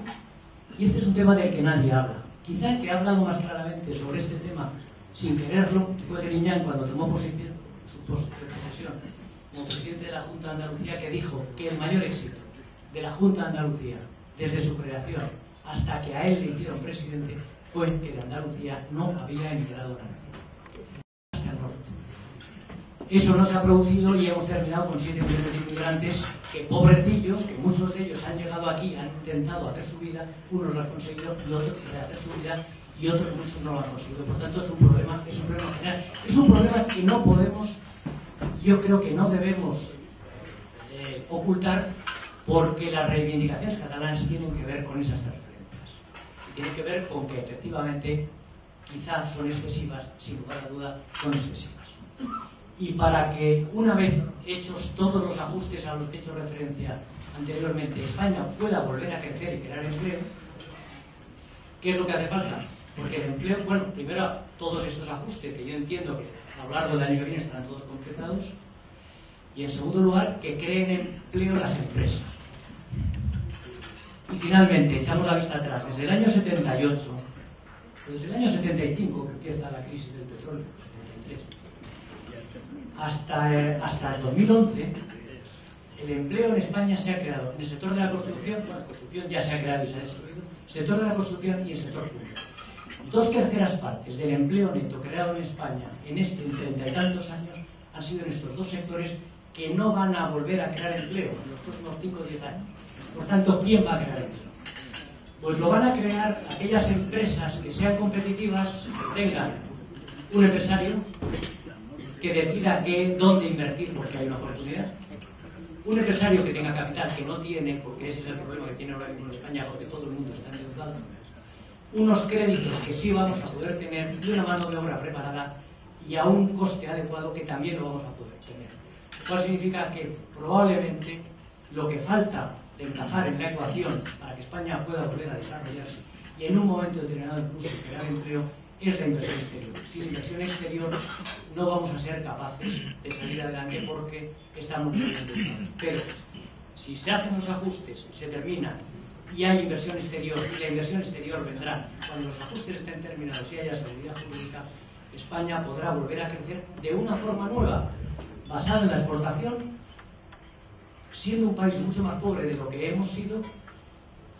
Y este es un tema del que nadie habla. Quizá el que ha hablado más claramente sobre este tema sin quererlo fue Griñán cuando tomó posesión como presidente de la Junta de Andalucía, que dijo que el mayor éxito de la Junta de Andalucía desde su creación hasta que a él le hicieron presidente fue que de Andalucía no había emigrado nadie hacia el norte. Eso no se ha producido y hemos terminado con 7 millones de inmigrantes que, pobrecillos, que muchos de ellos han llegado aquí, han intentado hacer su vida, unos lo han conseguido y otros hacer su vida y otros muchos no lo han conseguido. Por tanto, es un problema general. Es un problema que no podemos, yo creo que no debemos ocultar, porque las reivindicaciones catalanas tienen que ver con esas transferencias. Tienen que ver con que efectivamente quizás son excesivas, sin lugar a duda son excesivas. Y para que, una vez hechos todos los ajustes a los que he hecho referencia anteriormente, España pueda volver a crecer y crear empleo, ¿qué es lo que hace falta? Porque el empleo, bueno, primero todos estos ajustes, que yo entiendo que a lo largo del año que viene estarán todos completados, y en segundo lugar, que creen empleo las empresas. Y finalmente, echamos la vista atrás, desde el año 78, desde el año 75, que empieza la crisis del petróleo, 73, hasta el 2011, el empleo en España se ha creado en el sector de la construcción, bueno, la construcción ya se ha creado y se ha destruido, sector de la construcción y el sector público. 2/3 partes del empleo neto creado en España en 30 y tantos años han sido en estos dos sectores, que no van a volver a crear empleo en los próximos 5 o 10 años. Por tanto, ¿quién va a crear empleo? Pues lo van a crear aquellas empresas que sean competitivas, que tengan un empresario que decida dónde invertir porque hay una oportunidad, un empresario que tenga capital, que no tiene, porque ese es el problema que tiene ahora mismo en España, porque todo el mundo está endeudado, unos créditos que sí vamos a poder tener y una mano de obra preparada y a un coste adecuado que también lo vamos a poder tener. Lo cual significa que probablemente lo que falta de encajar en la ecuación para que España pueda volver a desarrollarse y en un momento determinado incluso crear empleo es la inversión exterior. Sin inversión exterior no vamos a ser capaces de salir adelante porque estamos muy endeudados. Pero si se hacen los ajustes, se terminan y hay inversión exterior, y la inversión exterior vendrá cuando los ajustes estén terminados y haya seguridad jurídica, España podrá volver a crecer de una forma nueva, basada en la exportación, siendo un país mucho más pobre de lo que hemos sido,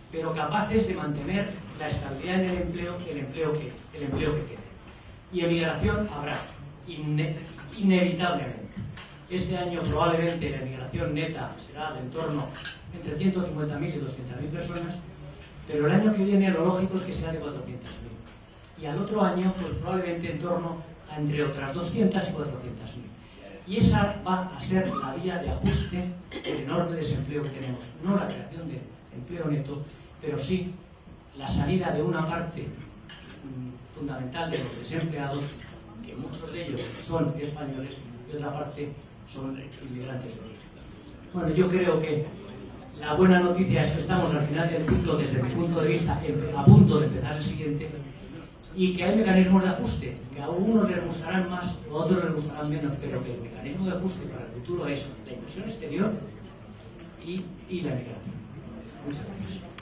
pero capaces de mantener la estabilidad en el empleo que quede. Y emigración habrá, inevitablemente. Este año probablemente la emigración neta será de en torno entre 150.000 y 200.000 personas, pero el año que viene lo lógico es que sea de 400.000. Y al otro año, pues probablemente en torno a entre otras 200 y 400.000. Y esa va a ser la vía de ajuste del enorme desempleo que tenemos. No la creación de empleo neto, pero sí la salida de una parte fundamental de los desempleados, que muchos de ellos son españoles y otra parte son inmigrantes de origen. Bueno, yo creo que la buena noticia es que estamos al final del ciclo, desde mi punto de vista, a punto de empezar el siguiente, y que hay mecanismos de ajuste, que a unos les gustarán más o a otros les gustarán menos, pero que el mecanismo de ajuste para el futuro es la inversión exterior y la migración. Muchas gracias.